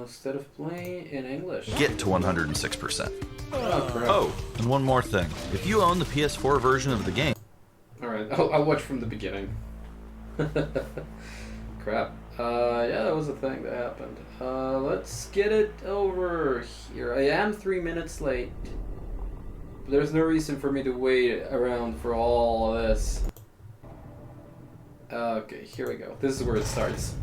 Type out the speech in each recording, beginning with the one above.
Instead of playing in English. Get to 106%. Oh, crap. Oh, and one more thing. If you own the PS4 version of the game... Alright, I'll watch from the beginning. Crap. Yeah, that was a thing that happened. Let's get it over here. I am 3 minutes late. But there's no reason for me to wait around for all this. Okay, here we go. This is where it starts.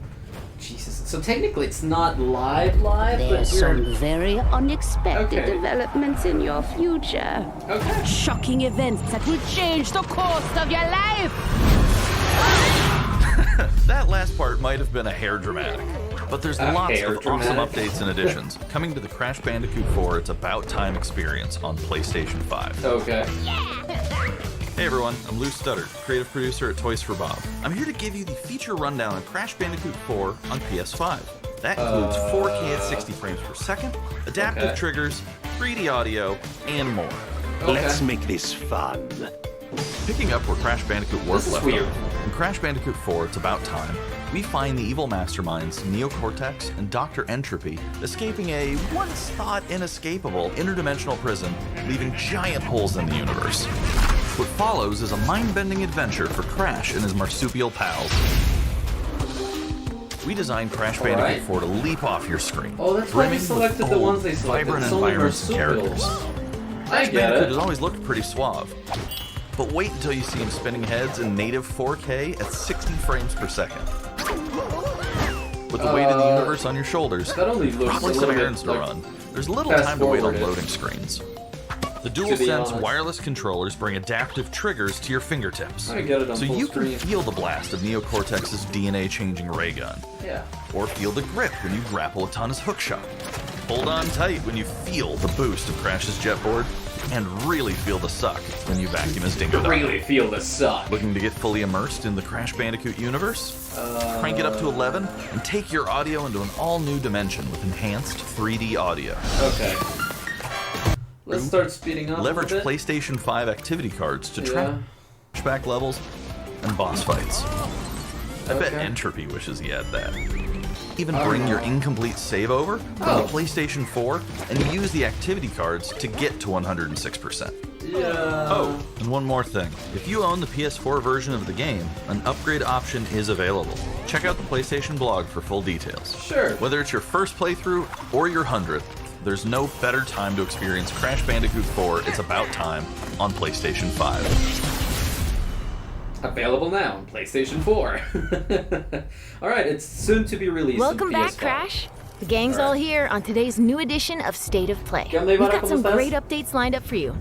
Jesus. So technically it's not live, There's but some very unexpected developments in your future. Okay. Shocking events that will change the course of your life. That last part might have been a hair dramatic. But there's lots of awesome updates and additions coming to the Crash Bandicoot 4 It's About Time experience on PlayStation 5. Okay. Hey everyone, I'm Lou Studdard, creative producer at Toys for Bob. I'm here to give you the feature rundown on Crash Bandicoot 4 on PS5. That includes 4K at 60 frames per second, adaptive triggers, 3D audio, and more. Let's make this fun. Picking up where Crash Bandicoot Warp left off, in Crash Bandicoot 4 It's About Time, we find the evil masterminds Neo Cortex and Dr. Entropy escaping a once-thought inescapable interdimensional prison, leaving giant holes in the universe. What follows is a mind-bending adventure for Crash and his marsupial pals. We designed Crash Bandicoot 4 to leap off your screen. Oh, that's why they selected the ones they selected. Vibrant It's only environments and characters. I Crash get Bandicoot it. has always looked pretty suave. But wait until you see him spinning heads in native 4K at 60 frames per second. With the weight of the universe on your shoulders, that only looks probably a some little errands bit, to like, run. There's little time to wait on fast-forwarded. loading screens. The DualSense wireless controllers bring adaptive triggers to your fingertips, I get it on so full you screen. can feel the blast of Neo Cortex's DNA-changing ray gun, Yeah. or feel the grip when you grapple Atana's hookshot. Hold on tight when you feel the boost of Crash's jetboard, and really feel the suck when you vacuum his Dingo Dog. Really feel the suck. Looking to get fully immersed in the Crash Bandicoot universe? Crank it up to 11 and take your audio into an all-new dimension with enhanced 3D audio. Okay. Let's start speeding up Leverage a bit. PlayStation 5 activity cards to track flashback levels and boss fights. I bet Entropy wishes he had that. Even bring your incomplete save over from the PlayStation 4 and use the activity cards to get to 106%. Yeah. Oh, and one more thing. If you own the PS4 version of the game, an upgrade option is available. Check out the PlayStation blog for full details. Sure. Whether it's your first playthrough or your 100th, there's no better time to experience Crash Bandicoot 4 It's About Time on PlayStation 5. Available now on PlayStation 4. Alright, it's soon to be released. Welcome on back, PS5. Crash. The gang's all here on today's new edition of State of Play. We've got some great updates lined up for you.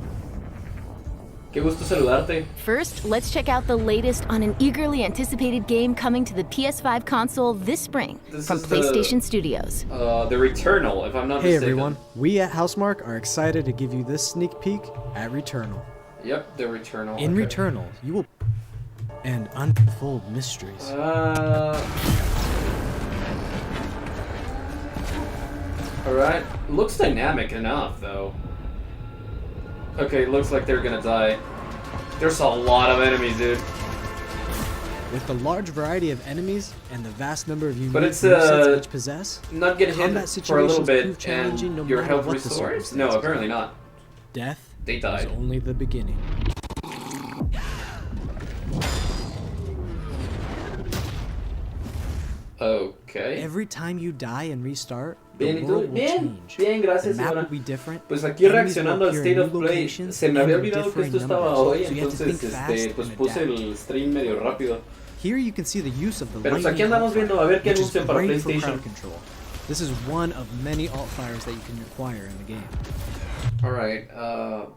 Qué gusto saludarte. First, let's check out the latest on an eagerly anticipated game coming to the PS5 console this spring from PlayStation Studios. The Returnal, if I'm not Hey mistaken. everyone, we at Housemarque are excited to give you this sneak peek at Returnal. Yep, the Returnal. In Returnal, you will and unfold mysteries. Alright, looks dynamic enough though. Okay, looks like they're gonna die. There's a lot of enemies, dude. With the large variety of enemies and the vast number of unique But it's movesets each possess, not getting combat hit for a little situations bit prove challenging and no your matter health what the restores? circumstances. No, apparently not. Death They died. is only the beginning. Okay. Every time you die and restart, Bien, the ¿y world tú? will Bien, change. bien, gracias, The map señora. will be different. Pues aquí enemies will reaccionando al appear State in of new Play, locations se me and había in olvidado que esto differing estaba numbers, hoy, so you have to entonces think fast pues and puse adapt. el stream medio rápido. Here you can see the use of the Pero pues lightning aquí andamos viendo a ver qué which is anuncian para great for PlayStation. crowd control. This is one of many alt-fires that you can acquire in the game. Alright,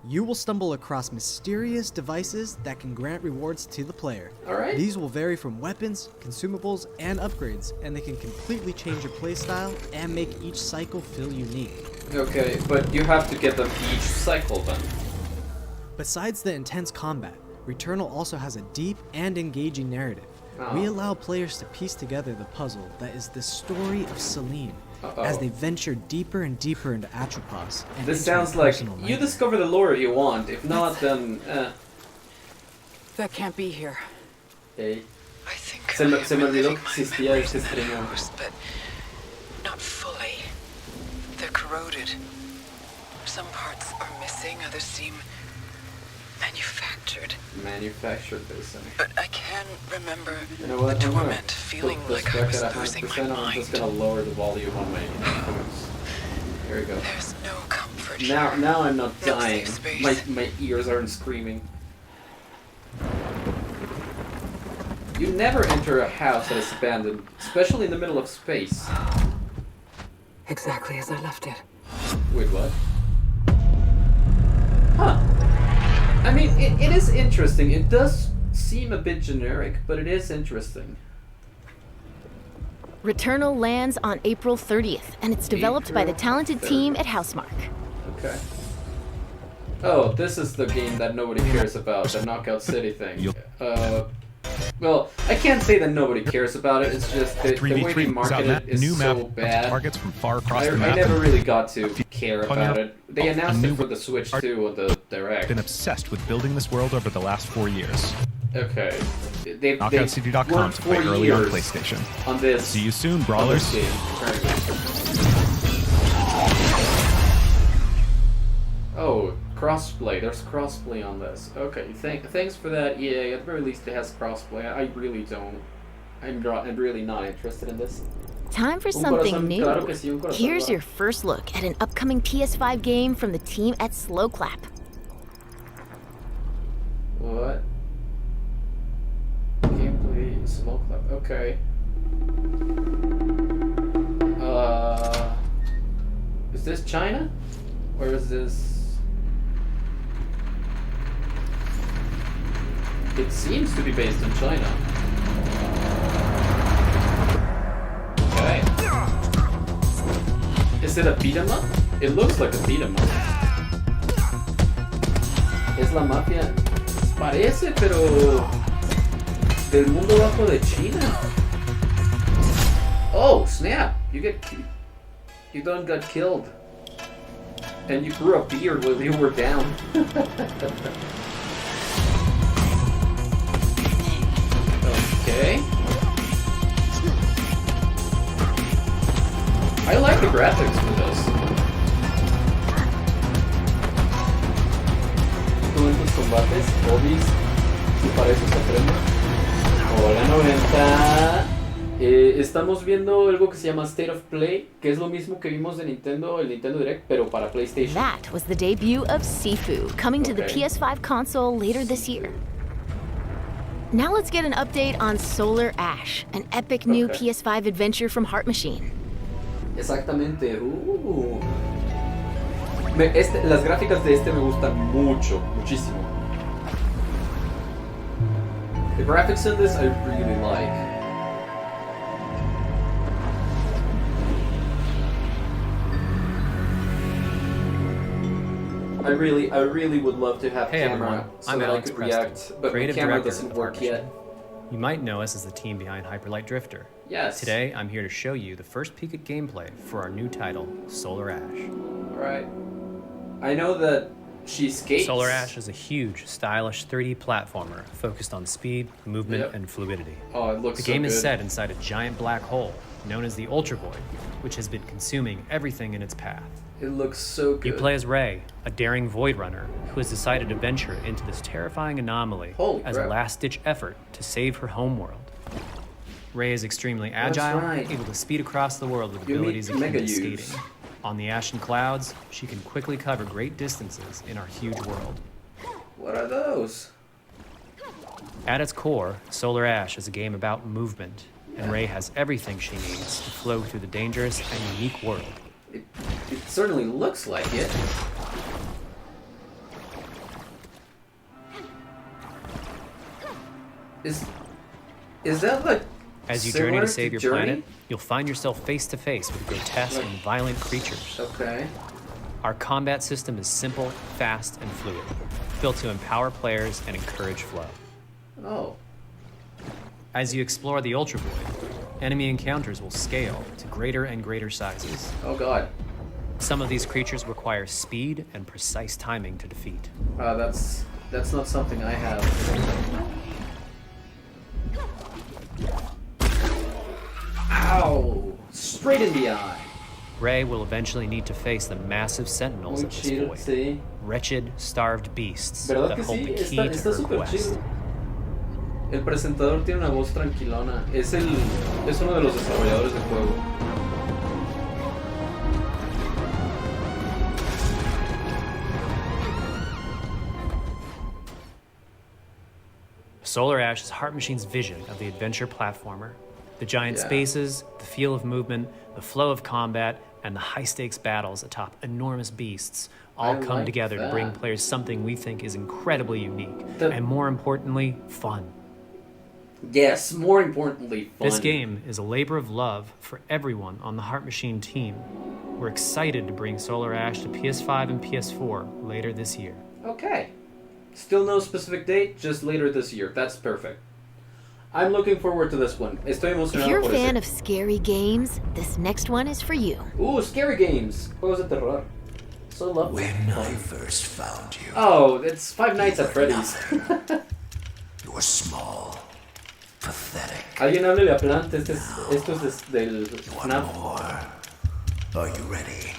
You will stumble across mysterious devices that can grant rewards to the player. Alright. These will vary from weapons, consumables, and upgrades, and they can completely change your playstyle and make each cycle feel unique. okay, but you have to get them each cycle then. Besides the intense combat, Returnal also has a deep and engaging narrative. Oh. We allow players to piece together the puzzle that is the story of Celine as they venture deeper and deeper into Atropos. And This into her sounds like personal you nightmare. discover the lore you want. If not, then That can't be here. Hey. I think Se me olvidó que existía ese stream. but not fully. corroded. Some parts are missing, others seem manufactured. Manufactured, they say. But I can remember You know what? the I'm gonna torment, feeling put this like I back was at losing 100%. my I'm mind. just gonna lower the volume on my headphones. There we go. There's no comfort Now here. I'm not No dying. safe space. My ears aren't screaming. You never enter a house that is abandoned, especially in the middle of space. Exactly as I left it. Wait, what? Huh. I mean, it is interesting. It does seem a bit generic, but it is interesting. Returnal lands on April 30th, and it's developed by the talented team at Housemarque. Okay. Oh, this is the game that nobody cares about, the Knockout City thing. Well, I can't say that nobody cares about it, it's just that the way they market it is so bad. Targets from far across I the map. never really got to care about it. They announced it for the Switch too on the Direct. Been obsessed with building this world over the last 4 years. Okay. They've KnockoutCity.com worked to play 4 early on years PlayStation. on this. See you soon, on this brawlers. game. Oh, crossplay. There's crossplay on this. Okay, thanks for that, EA. At the very least, it has crossplay. I really don't. I'm really not interested in this. Time for Un something corazón, new. claro que sí, un corazón, Here's claro. your first look at an upcoming PS5 game from the team at Slow Clap. What? Gameplay, small club. Okay. Is this China? Or is this... It seems to be based in China. Okay. Is it a beat 'em up? It looks like a beat 'em up. Es la mafia. Parece, pero del mundo bajo de China. Oh snap! You done got killed, and you grew a beard while you were down. Okay. I like the graphics for this. Tú en tus combates, hobbies, y para eso se aprende. Hola 90. Estamos viendo algo que se llama State of Play, que es lo mismo que vimos de Nintendo, el Nintendo Direct, pero para PlayStation. That was the debut of Sifu, coming to the Okay. PS5 console later this year. Now let's get an update on Solar Ash, an epic new Okay. PS5 adventure from Heart Machine. Exactamente. Las gráficas de este me gustan mucho, muchísimo. The graphics in this I really like. I really would love to have Hey camera everyone, so I'm that I Alex could Preston, react, but my creative camera director doesn't of work Heart yet. Machine. You might know us as the team behind Hyperlight Drifter. Yes. Today, I'm here to show you the first peek at gameplay for our new title, Solar Ash. Alright. I know that she skates. Solar Ash is a huge, stylish 3D platformer focused on speed, movement, Yep. and fluidity. Oh, it looks The so game good. is set inside a giant black hole, known as the Ultra Void, which has been consuming everything in its path. It looks so good. You play as Ray, a daring void runner who has decided to venture into this terrifying anomaly Holy as crap. a last-ditch effort to save her homeworld. Ray is extremely agile, right. able to speed across the world with You abilities meet akin to Mega Use. skating. On the ashen clouds, she can quickly cover great distances in our huge world. What are those? At its core, Solar Ash is a game about movement, and Ray has everything she needs to flow through the dangerous and unique world. It certainly looks like it. Is that like As you journey similar to save your Journey? planet, you'll find yourself face to face with grotesque and violent creatures. Okay. Our combat system is simple, fast, and fluid, built to empower players and encourage flow. Oh. As you explore the Ultra Void, enemy encounters will scale to greater and greater sizes. Oh god. Some of these creatures require speed and precise timing to defeat. That's not something I have. Ow! Straight in the eye. Rey will eventually need to face the massive sentinels Muy of this chido, void. sí. Wretched, starved beasts ¿Verdad that que hold sí? the key Está to her súper quest. chido. El presentador tiene una voz tranquilona. Es uno de los desarrolladores del juego. Solar Ash is Heart Machine's vision of the adventure platformer. The giant Yeah. spaces, the feel of movement, the flow of combat, and the high-stakes battles atop enormous beasts all I come like together to bring that. players something we think is incredibly unique, The- and more importantly, fun. Yes, more importantly, fun. This game is a labor of love for everyone on the Heart Machine team. We're excited to bring Solar Ash to PS5 and PS4 later this year. Okay. Still no specific date, just later this year. That's perfect. I'm looking forward to this one. Estoy If emocionado you're a por fan ese. of scary games, this next one is for you. Scary games. Juegos de terror. So lovely. When I first found you, Oh, it's Five Nights at Freddy's. you were small, pathetic. Alguien háblele a Plant. Esto es del One FNAF. more. Are you ready?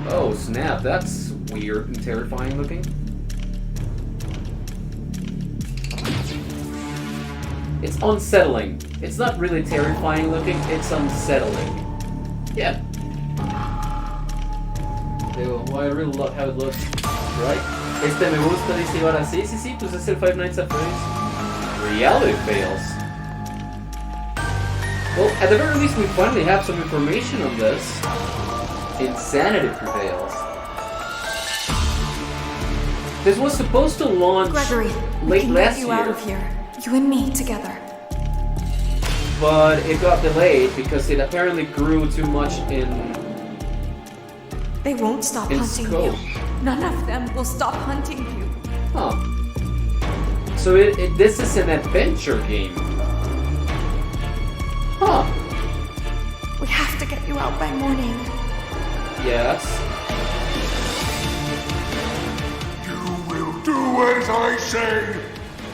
Oh, snap. That's weird and terrifying looking. It's unsettling. It's not really terrifying looking, it's unsettling. Yeah. Well, I really love how it looks. Right? Me gusta, dice Ivara. Sí, pues es el Five Nights at Freddy's. Reality fails. Well, at the very least, we finally have some information on this. Insanity prevails. This was supposed to launch Gregory, we late can last get you year, out of here. You and me together. but it got delayed because it apparently grew too much in They won't stop In hunting scope. you. None of them will stop hunting you. Huh. So this is an adventure game. Huh. We have to get you out by morning. Yes. You will do as I say.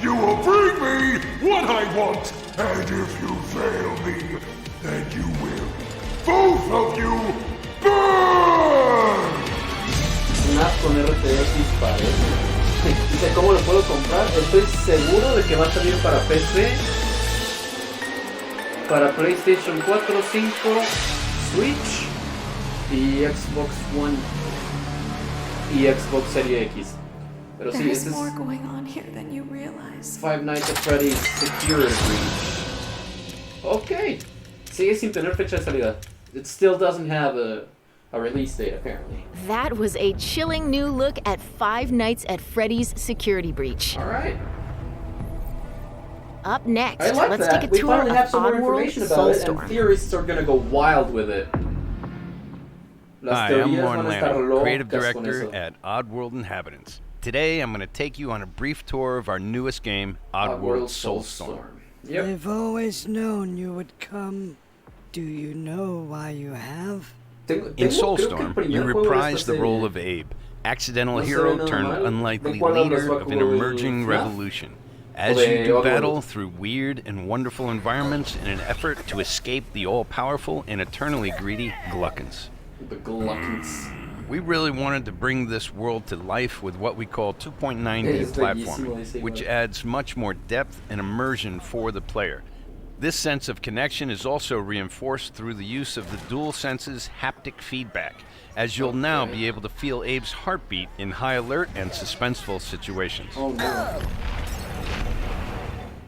You will bring me what I want. And if you fail me, then you will, both of you, burn! FNAF con RTX parece. Dice, ¿cómo lo puedo comprar? Estoy seguro de que va a salir para PC, para PlayStation 4, 5, Switch y Xbox One y Xbox Series X. Pero sí, There's este es more going on here than you realize. Five Nights at Freddy's Security Breach. Ok. Sigue sin tener fecha de salida. It still doesn't have a release date, apparently. That was a chilling new look at Five Nights at Freddy's Security Breach. Alright. Up next, I like let's that. take a We tour finally of have some more Oddworld information about it, and SOULSTORm. theorists are gonna go wild with it. Las Hi, I'm teorías Warren van a estar Lanning, creative locas con director eso. at Oddworld Inhabitants. Today, I'm going to take you on a brief tour of our newest game, Oddworld Soulstorm. Yep. I've always known you would come. Do you know why you have? In Soulstorm, you reprise the role of Abe, accidental No se ve hero nada turned mal. unlikely ¿De cuál hablas, leader of an Bakugo? emerging ¿FNAF? revolution. As O de you do Oddworld? battle through weird and wonderful environments in an effort to escape the all-powerful and eternally greedy Gluckins. The Gluckins. We really wanted to bring this world to life with what we call 2.9D Es bellísimo, dice platforming, which igual. adds much more depth and immersion for the player. This sense of connection is also reinforced through the use of the DualSense's haptic feedback, as you'll now be able to feel Abe's heartbeat in high alert and suspenseful situations. Oh no.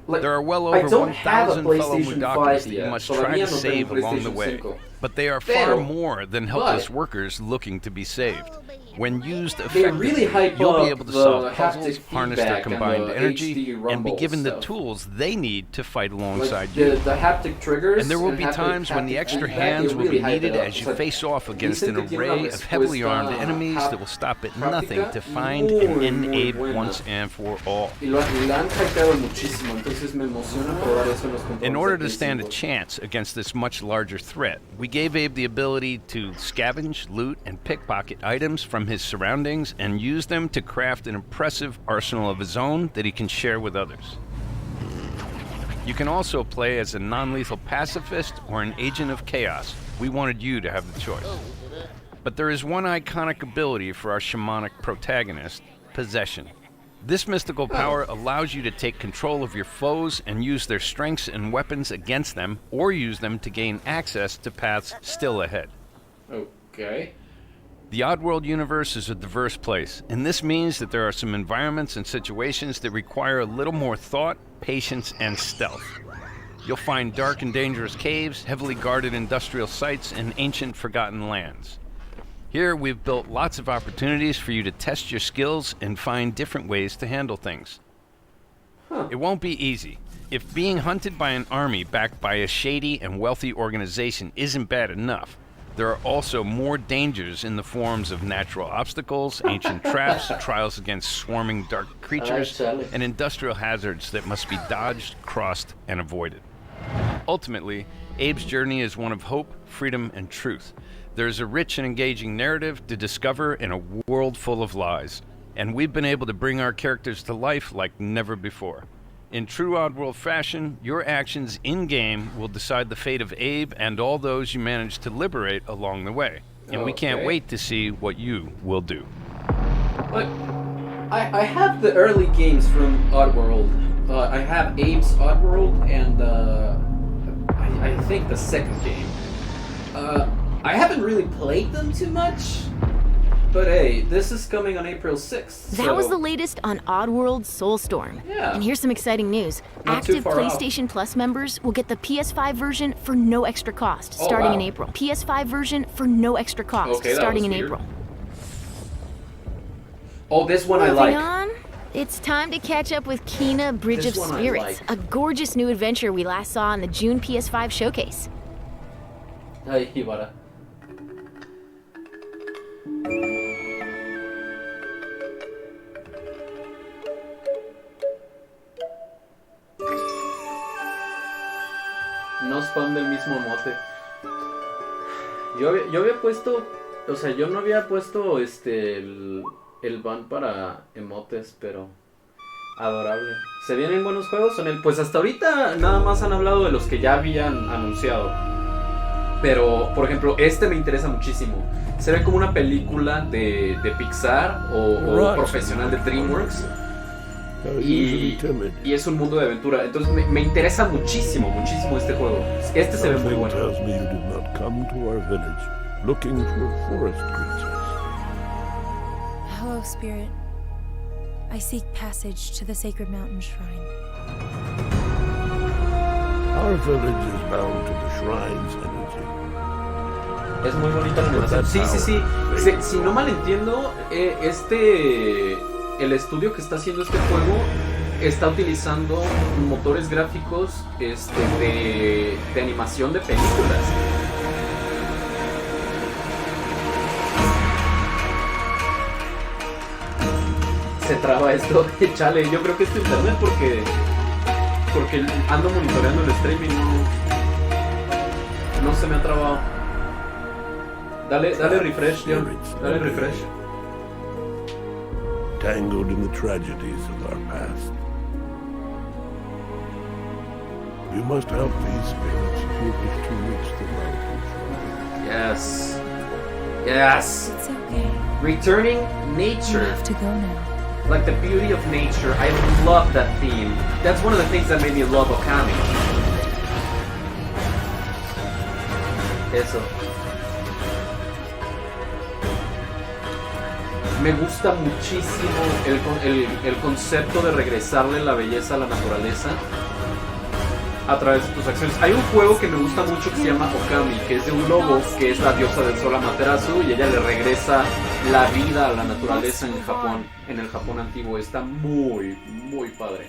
Like, There are well I over don't have a 1,000 fellow PlayStation 5 Mudakas that you yet. must try Todavía to no save tengo along the PlayStation way. 5. But they are far Pero, more than helpless but- workers looking to be saved. When used They effectively, really hype you'll up be able to the solve haptic puzzles, harness their feedback and combined the energy, HD and be rumble given the stuff. tools they need to fight alongside Like, you. the haptic triggers And there will be haptic- times when the haptic extra feedback, hands they will really be hype it needed up. as you It's like, face off against an dicen que tiene una array of heavily armed respuesta enemies that will stop at práctica nothing to find and end muy Abe buena. once and for all. Y la han hypeado muchísimo, entonces me emociona probar eso en los controles In order de to Play stand a 5. chance against this much larger threat, we gave Abe the ability to scavenge, loot, and pickpocket items from his surroundings and use them to craft an impressive arsenal of his own that he can share with others. You can also play as a non-lethal pacifist or an agent of chaos. We wanted you to have the choice. But there is one iconic ability for our shamanic protagonist, possession. This mystical power allows you to take control of your foes and use their strengths and weapons against them, or use them to gain access to paths still ahead. Okay. The Oddworld universe is a diverse place, and this means that there are some environments and situations that require a little more thought, patience, and stealth. You'll find dark and dangerous caves, heavily guarded industrial sites, and ancient forgotten lands. Here, we've built lots of opportunities for you to test your skills and find different ways to handle things. It won't be easy. If being hunted by an army backed by a shady and wealthy organization isn't bad enough, there are also more dangers in the forms of natural obstacles, ancient traps, trials against swarming dark creatures, and industrial hazards that must be dodged, crossed, and avoided. Ultimately, Abe's journey is one of hope, freedom, and truth. There is a rich and engaging narrative to discover in a world full of lies, and we've been able to bring our characters to life like never before. In true Oddworld fashion, your actions in-game will decide the fate of Abe and all those you manage to liberate along the way. And we can't wait to see what you will do. But I have the early games from Oddworld. I have Abe's Oddworld and I think the second game. I haven't really played them too much, but hey, this is coming on April 6th. That was the latest on Oddworld SOULSTORM. Yeah. And here's some exciting news. Active PlayStation Plus members will get the PS5 version for no extra cost starting in April. PS5 version for no extra cost starting in April. Oh, this one I like. On, it's time to catch up with Kena Bridge of Spirits, a gorgeous new adventure we last saw in the June PS5 showcase. Ay, Ibarra. No spam del mismo mote. Yo había puesto, o sea, yo no había puesto el ban para emotes, pero adorable. ¿Se vienen buenos juegos en el? Pues hasta ahorita nada más han hablado de los que ya habían anunciado. Pero, por ejemplo, este me interesa muchísimo. Se ve como una película de Pixar o profesional de DreamWorks. Y es un mundo de aventura. Entonces me interesa muchísimo este juego. Este se ve muy bueno. Hello, Spirit. I seek passage to the sacred mountain shrine. Our village is bound to the shrine's energy. Es muy bonita la animación. Sí. Si no mal entiendo, el estudio que está haciendo este juego está utilizando motores gráficos de animación de películas. Se traba esto, chale, yo creo que es internet porque ando monitoreando el streaming, no se me ha trabado. Dale refresh, Dion. Dale refresh. Tangled in the tragedies of our past. You must help these spirits if you wish to reach the mountain shrine. Yes. It's okay. Returning nature. You have to go now. Like the beauty of nature. I love that theme. That's one of the things that made me love Okami. Eso. Me gusta muchísimo el concepto de regresarle la belleza a la naturaleza a través de tus acciones. Hay un juego que me gusta mucho que se llama Okami, que es de un lobo que es la diosa del sol Amaterasu y ella le regresa la vida a la naturaleza en Japón, en el Japón antiguo. Está muy, muy padre.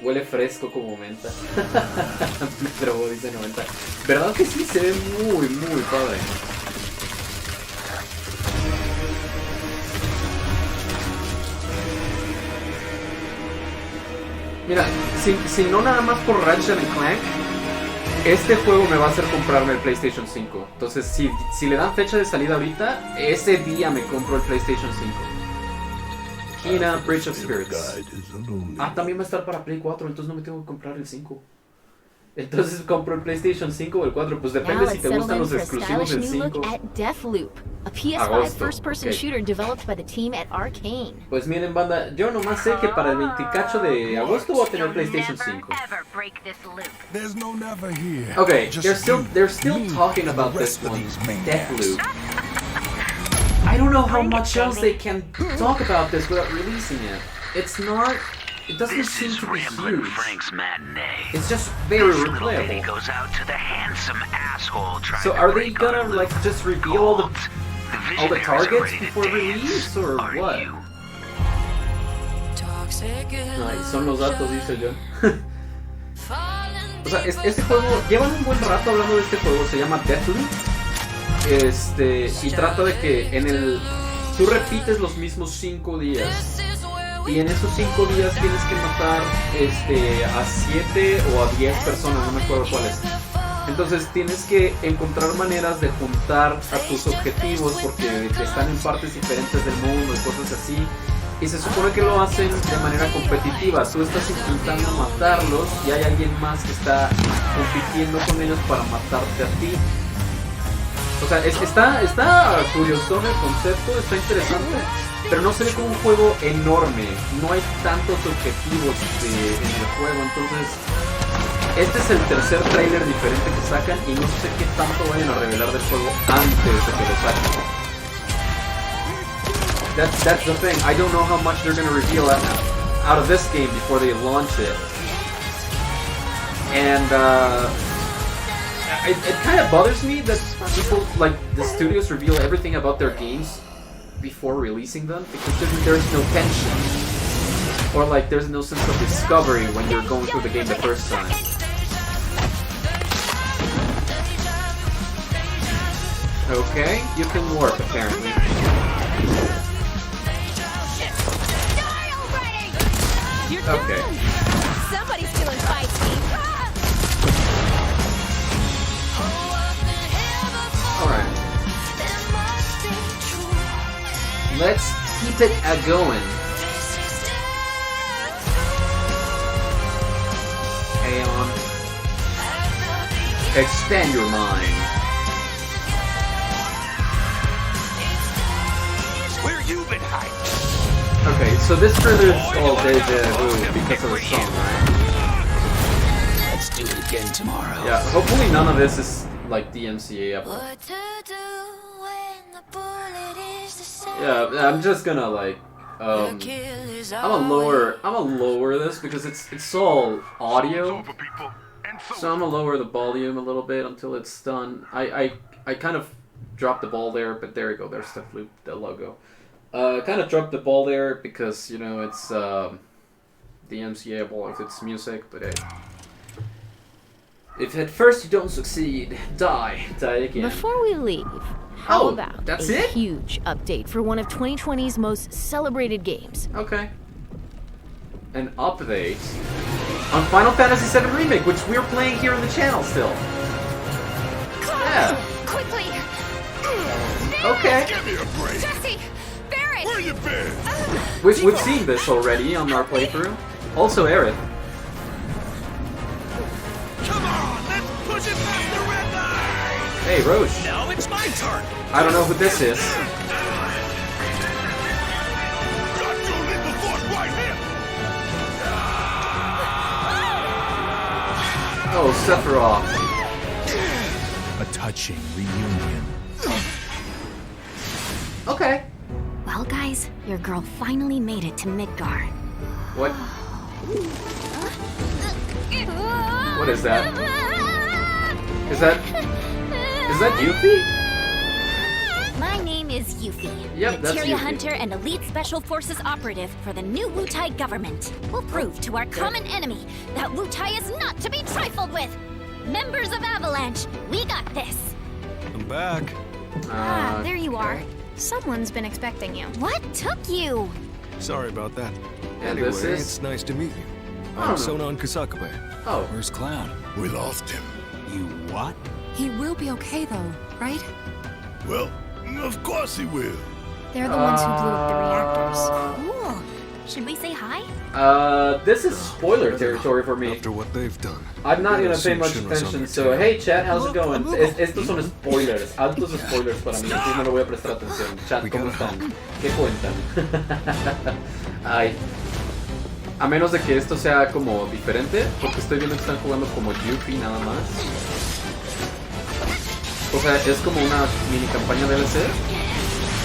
Huele fresco como menta. Pero dice 90. ¿Verdad que sí? Se ve muy, muy padre. Mira, si no nada más por Ratchet & Clank, este juego me va a hacer comprarme el PlayStation 5. Entonces, si le dan fecha de salida ahorita, ese día me compro el PlayStation 5. In-App Bridge of Spirits. Ah, también va a estar para Play 4, entonces no me tengo que comprar el 5. Entonces compro el PlayStation 5 o el 4, pues depende si te gustan los exclusivos del 5. A PS5 first-person shooter developed by the team at Arcane. Pues miren, banda, yo nomás sé que para el 28 de agosto voy a tener PlayStation 5. Okay, they're still talking about this one, Deathloop. I don't know how much else they can talk about this without releasing it. It doesn't seem to be huge. It's just very replayable. So are they gonna like just reveal all the targets before release or what? Ay, son los datos, dice yo. O sea, este juego, llevan un buen rato hablando de este juego, se llama Deathloop. Y trata de que tú repites los mismos 5 días. Y en esos 5 días tienes que matar a 7 o a 10 personas, no me acuerdo cuáles. Entonces tienes que encontrar maneras de juntar a tus objetivos porque están en partes diferentes del mundo y cosas así. Y se supone que lo hacen de manera competitiva. Tú estás intentando matarlos y hay alguien más que está compitiendo con ellos para matarte a ti. O sea, está curioso el concepto, está interesante. Pero no se ve como un juego enorme, no hay tantos objetivos en el juego, entonces este es el tercer tráiler diferente que sacan y no sé qué tanto vayan a revelar del juego antes de que lo saquen. That's the thing, I don't know how much they're going to reveal out of this game before they launch it. And it kind of bothers me that people, like the studios, reveal everything about their games before releasing them, because there's no tension, or like there's no sense of discovery when you're going through the game the first time. Okay, you can warp apparently. Okay. Somebody's feeling feisty. Alright. Let's keep it a-going. Aeon. Expand your mind. Where you been hiding? Okay, so this trailer is called Deja Vu because of the song, right? Let's do it again tomorrow. Yeah, hopefully none of this is like DMCA upload. Yeah, I'm just gonna like I'm gonna lower this because it's all audio. So I'm gonna lower the volume a little bit until it's done. I kind of dropped the ball there, but there you go, there's Deathloop, the logo. Kind of dropped the ball there because, you know, it's DMCA-able if it's music, but hey. If at first you don't succeed, die again. Before we leave, how about a huge update for one of 2020's most celebrated games? Okay. An update on Final Fantasy VII Remake, which we're playing here on the channel still. Yeah. Quickly! Okay. Give me a break. Jesse! Barrett! Where you been? We've seen this already on our playthrough. Also Aerith. Come on, let's push it past the red line. Hey, Roche. Now it's my turn. I don't know who this is. Got your little force right here. Oh, Sephiroth. A touching reunion. Okay. Well, guys, your girl finally made it to Midgard. What? What is that? Is that Yuffie? My name is Yuffie, Yep, that's Materia Yuffie. Hunter and Elite Special Forces operative for the new Wutai government. We'll prove to our common enemy that Wutai is not to be trifled with. Members of Avalanche, we got this. I'm back. There you are. Someone's been expecting you. What took you? Sorry about that. And Anyway, this is- it's nice to meet you. Oh. I'm Sonon Kusakabe. Oh. Where's Clown? We lost him. You what? He will be okay, though, right? Well, of course he will. They're the ones who blew up the reactors. Cool. Should we say hi? This is spoiler territory for me. After what they've done. I'm not gonna pay much attention, so hey chat, how's it going? Estos son spoilers, altos spoilers para mí, entonces no le voy a prestar atención. Chat, ¿cómo están? ¿Qué cuentan? Ay. A menos de que esto sea como diferente, porque estoy viendo que están jugando como Yuffie nada más. O sea, es como una mini campaña DLC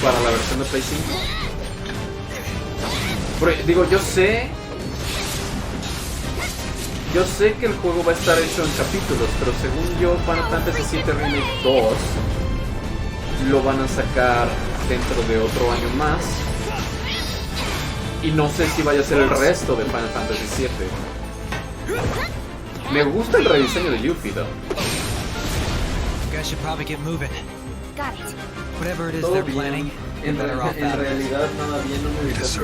para la versión de Play 5. Pero, digo, yo sé que el juego va a estar hecho en capítulos, pero según yo, Final Fantasy VII Remake 2 lo van a sacar dentro de otro año más. Y no sé si vaya a ser el resto de Final Fantasy VII. Me gusta el rediseño de Yuffie, though. You guys should probably get moving. Got it. Whatever it is they're planning, En realidad nada bien, no me digas.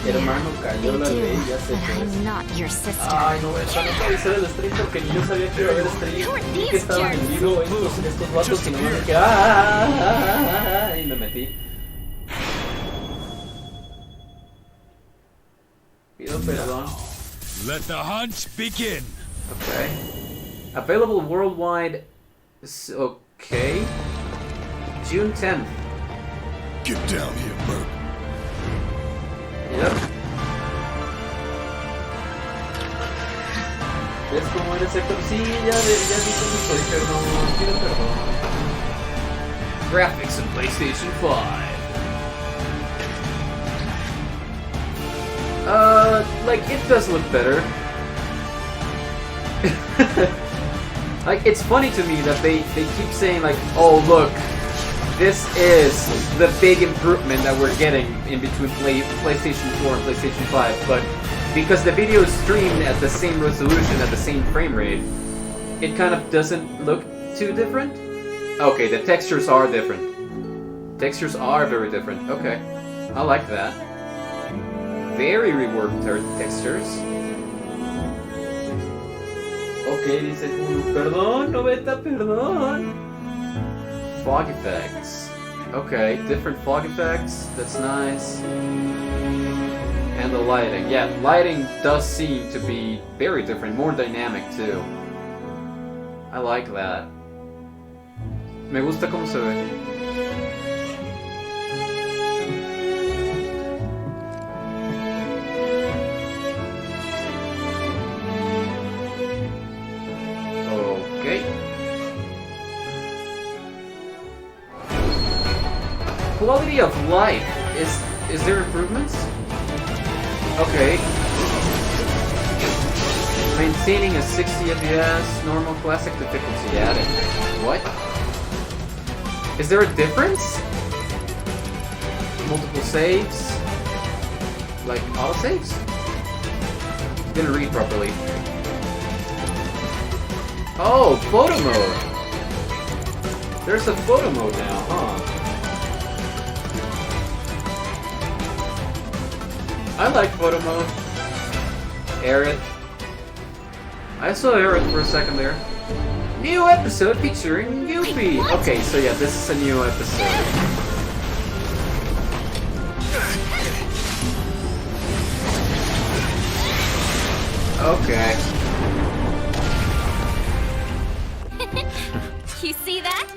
Hermano, cayó la ley, ya sé que I'm not your sister. Ay, no, eso no puede ser el stream porque ni yo sabía que iba a haber stream. Y que estaban en vivo estos vatos y no me dije, y me metí. Pido perdón. Let the hunt begin. Okay. Available worldwide. Okay. June 10th. Get down here, Merc. Yep. ¿Ves cómo eres Héctor? Sí, ya dije que soy, perdón. Pido perdón. Graphics in PlayStation 5. Like, it does look better. Like, it's funny to me that they keep saying, like, oh, look, this is the big improvement that we're getting in between PlayStation 4 and PlayStation 5, but because the video is streamed at the same resolution, at the same frame rate, it kind of doesn't look too different. Okay, the textures are different. Textures are very different. Okay, I like that. Very reworked textures. Okay, dice, perdón, Noveta, perdón. Fog effects. Okay, different fog effects. That's nice. And the lighting. Yeah, lighting does seem to be very different, more dynamic too. I like that. Me gusta cómo se ve. Okay. Quality of life. Is there improvements? Okay. Maintaining a 60 FPS, normal, classic difficulty added. What? Is there a difference? Multiple saves? Like auto saves? Didn't read properly. Oh, photo mode! There's a photo mode now, huh? I like photo mode. Aerith. I saw Aerith for a second there. New episode featuring Yuffie! Okay, so yeah, this is a new episode. Okay. You see that?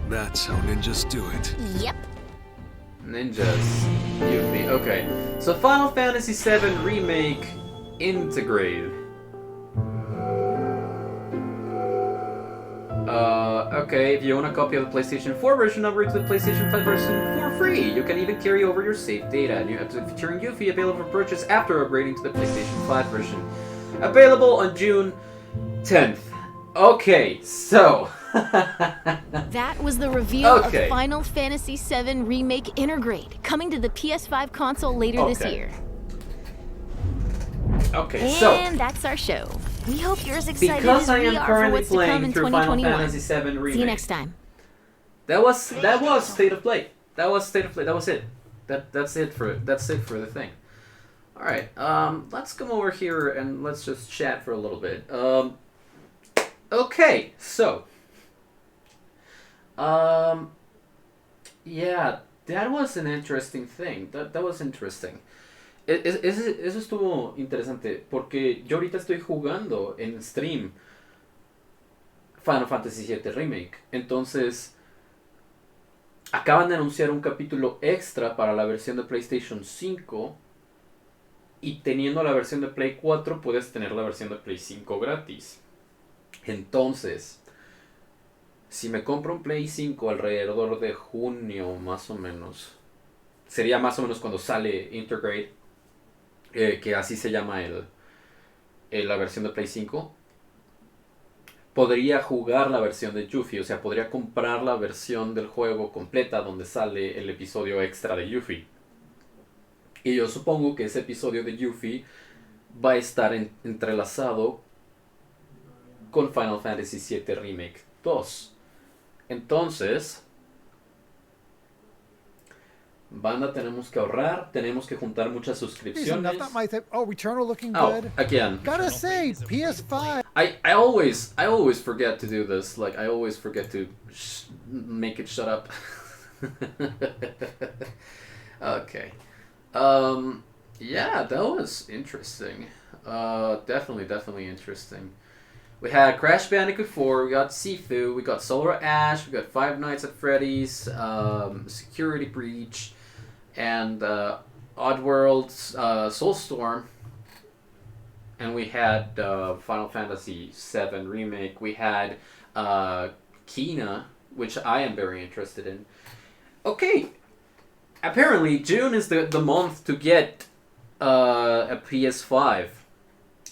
That's how ninjas do it. Yep. Ninjas. Yuffie. Okay. So Final Fantasy VII Remake Intergrade. Okay, if you own a copy of the PlayStation 4 version, upgrade to the PlayStation 5 version for free. You can even carry over your saved data. New episode featuring Yuffie available for purchase after upgrading to the PlayStation 5 version. Available on June 10th. Okay, so... That was the reveal of Final Fantasy VII Remake Intergrade, coming to the PS5 console later this year. Okay, so... And that's our show. We hope you're as excited because as I we am are for currently what's to come playing in through Final 2021. Fantasy VII Remake. See you next time. That was State of Play. That was State of Play. That was it. That's it for the thing. All right. Let's come over here and let's just chat for a little bit. Okay. So. Yeah. That was an interesting thing. That was interesting. Eso estuvo interesante porque yo ahorita estoy jugando en stream Final Fantasy VII Remake. Entonces, acaban de anunciar un capítulo extra para la versión de PlayStation 5 y teniendo la versión de Play 4 puedes tener la versión de Play 5 gratis. Entonces, si me compro un Play 5 alrededor de junio más o menos, sería más o menos cuando sale Intergrade, que así se llama la versión de Play 5, podría jugar la versión de Yuffie, o sea, podría comprar la versión del juego completa donde sale el episodio extra de Yuffie. Y yo supongo que ese episodio de Yuffie va a estar entrelazado con Final Fantasy VII Remake 2. Entonces, banda, tenemos que ahorrar, tenemos que juntar muchas suscripciones. Returnal looking Oh, good. again. Gotta say, PS5. I always forget to do this. Like, I always forget to make it shut up. Okay. Yeah, that was interesting. Definitely interesting. We had Crash Bandicoot 4, we got Sifu, we got Solar Ash, we got Five Nights at Freddy's, Security Breach, and Oddworld, Soulstorm. And we had Final Fantasy VII Remake. We had Kina, which I am very interested in. Okay, apparently June is the month to get a PS5.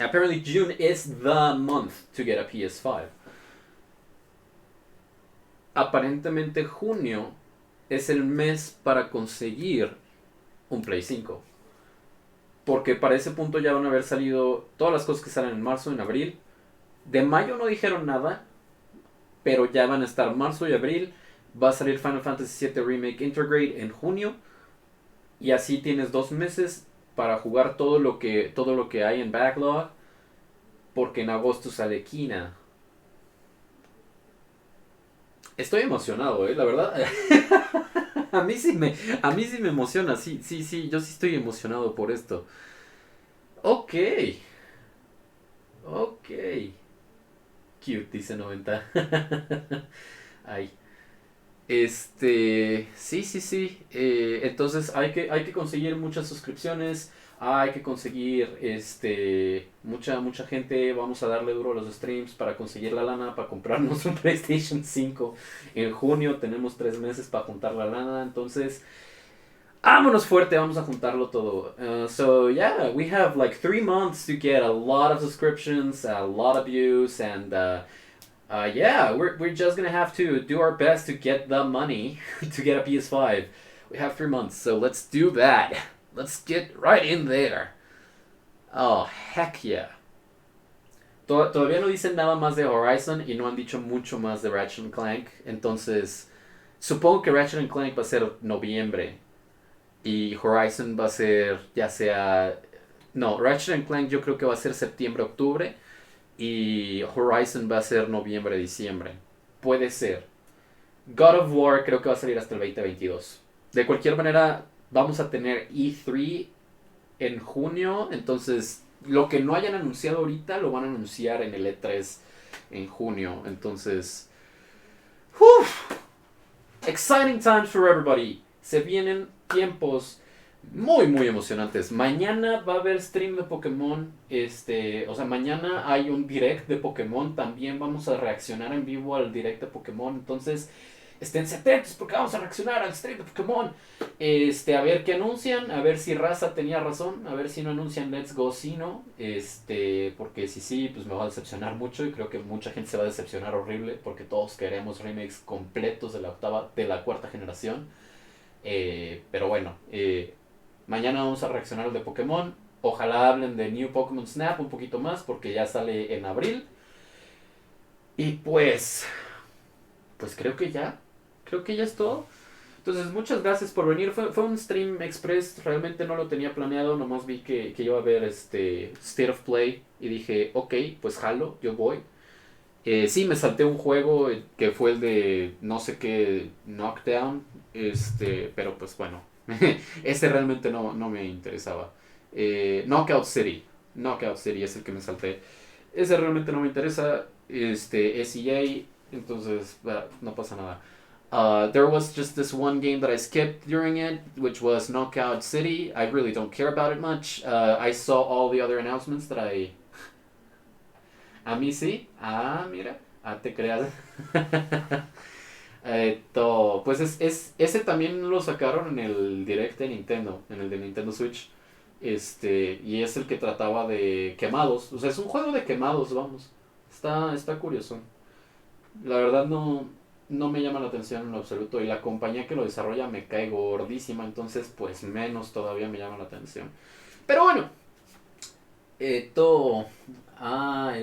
Apparently June is the month to get a PS5. Aparentemente junio es el mes para conseguir un Play 5. Porque para ese punto ya van a haber salido todas las cosas que salen en marzo, en abril. De mayo no dijeron nada, pero ya van a estar marzo y abril. Va a salir Final Fantasy VII Remake Intergrade en junio. Y así tienes 2 meses para jugar todo lo que hay en backlog, porque en agosto sale Kina. Estoy emocionado, la verdad. a mí sí me emociona, sí, yo sí estoy emocionado por esto. Ok. Cute, dice 90. Ay. Sí. Entonces hay que conseguir muchas suscripciones. Hay que conseguir mucha gente. Vamos a darle duro a los streams para conseguir la lana para comprarnos un PlayStation 5 en junio. Tenemos 3 meses para juntar la lana. Entonces, vámonos fuerte, vamos a juntarlo todo. So yeah, we have like 3 months to get a lot of subscriptions, a lot of views, and yeah, we're just gonna have to do our best to get the money to get a PS5. We have 3 months, so let's do that. Let's get right in there. Oh, heck yeah. Todavía no dicen nada más de Horizon y no han dicho mucho más de Ratchet & Clank. Entonces, supongo que Ratchet & Clank va a ser noviembre. Y Horizon va a ser ya sea... No, Ratchet & Clank yo creo que va a ser septiembre-octubre. Y Horizon va a ser noviembre-diciembre. Puede ser. God of War creo que va a salir hasta el 2022. De cualquier manera, vamos a tener E3 en junio. Entonces, lo que no hayan anunciado ahorita lo van a anunciar en el E3 en junio. Entonces, exciting times for everybody. Se vienen tiempos muy emocionantes. Mañana va a haber stream de Pokémon. O sea, mañana hay un direct de Pokémon. También vamos a reaccionar en vivo al direct de Pokémon. Entonces, esténse atentos porque vamos a reaccionar al stream de Pokémon. A ver qué anuncian. A ver si Raza tenía razón. A ver si no anuncian Let's Go Sino. Porque si sí, pues me va a decepcionar mucho. Y creo que mucha gente se va a decepcionar horrible. Porque todos queremos remakes completos de la cuarta generación. Pero bueno, mañana vamos a reaccionar al de Pokémon. Ojalá hablen de New Pokémon Snap un poquito más porque ya sale en abril. Y pues creo que ya es todo. Entonces muchas gracias por venir. Fue un stream express, realmente no lo tenía planeado. Nomás vi que iba a haber State of Play y dije, ok, pues jalo, yo voy. Sí, me salté un juego que fue el de no sé qué Knockdown. Pero pues bueno, ese realmente no me interesaba. Knockout City es el que me salté. Ese realmente no me interesa. SEA, entonces no pasa nada. There was just this one game that I skipped during it, which was Knockout City. I really don't care about it much. I saw all the other announcements that I... A mí sí. Ah, mira. Ah, te creas. Pues ese también lo sacaron en el Direct de Nintendo, en el de Nintendo Switch. Y es el que trataba de quemados. O sea, es un juego de quemados, vamos. Está curioso. La verdad no me llama la atención en lo absoluto. Y la compañía que lo desarrolla me cae gordísima. Entonces, pues menos todavía me llama la atención. Pero bueno. El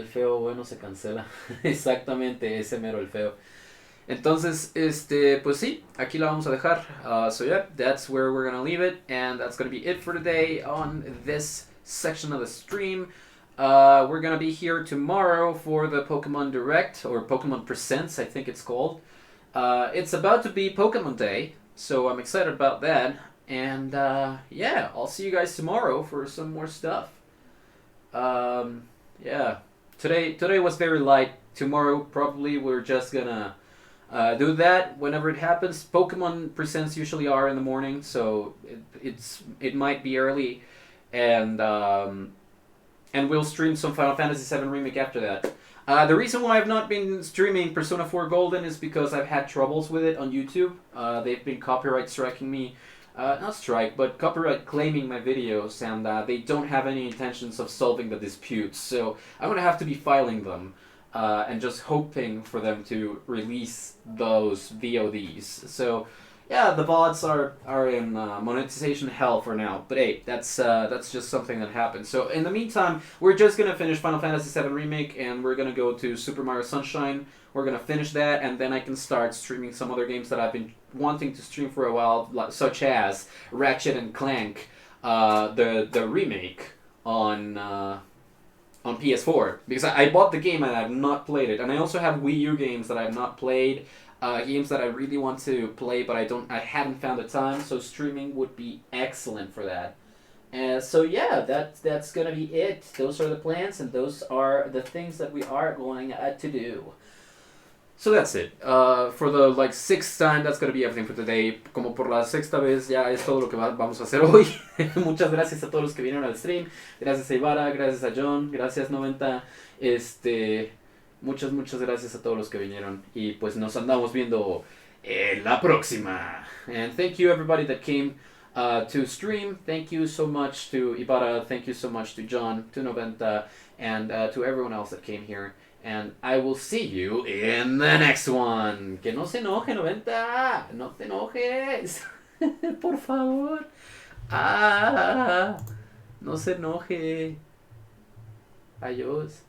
feo bueno se cancela. Exactamente, ese mero el feo. Entonces, pues sí, aquí la vamos a dejar. So yeah, that's where we're gonna leave it, and that's gonna be it for today on this section of the stream. We're gonna be here tomorrow for the Pokemon Direct, or Pokemon Presents, I think it's called. It's about to be Pokemon Day, so I'm excited about that. And yeah, I'll see you guys tomorrow for some more stuff. Yeah, today was very light. Tomorrow probably we're just gonna do that whenever it happens. Pokemon Presents usually are in the morning, so it might be early, and we'll stream some Final Fantasy VII Remake after that. The reason why I've not been streaming Persona 4 Golden is because I've had troubles with it on YouTube. They've been copyright striking me. Not strike, but copyright claiming my videos, and they don't have any intentions of solving the disputes, so I'm gonna have to be filing them, and just hoping for them to release those VODs. So, yeah, the VODs are in monetization hell for now, but hey, that's just something that happened. So, in the meantime, we're just gonna finish Final Fantasy VII Remake, and we're gonna go to Super Mario Sunshine. We're gonna finish that, and then I can start streaming some other games that I've been wanting to stream for a while, such as Ratchet and Clank, the remake on PS4, because I bought the game and I have not played it, and I also have Wii U games that I have not played, games that I really want to play, but I haven't found the time. So streaming would be excellent for that. So yeah, that's gonna be it. Those are the plans, and those are the things that we are going to do. So that's it. For the sixth time, that's gonna be everything for today. Como por la sexta vez, ya es todo lo que vamos a hacer hoy. Muchas gracias a todos los que vinieron al stream. Gracias a Ibarra, gracias a John, gracias 90. Muchas gracias a todos los que vinieron. Y pues nos andamos viendo en la próxima. And thank you everybody that came to stream. Thank you so much to Ibarra. Thank you so much to John, to 90, and to everyone else that came here. And I will see you in the next one. Que no se enoje, 90. No te enojes. Por favor. No se enoje. Adiós.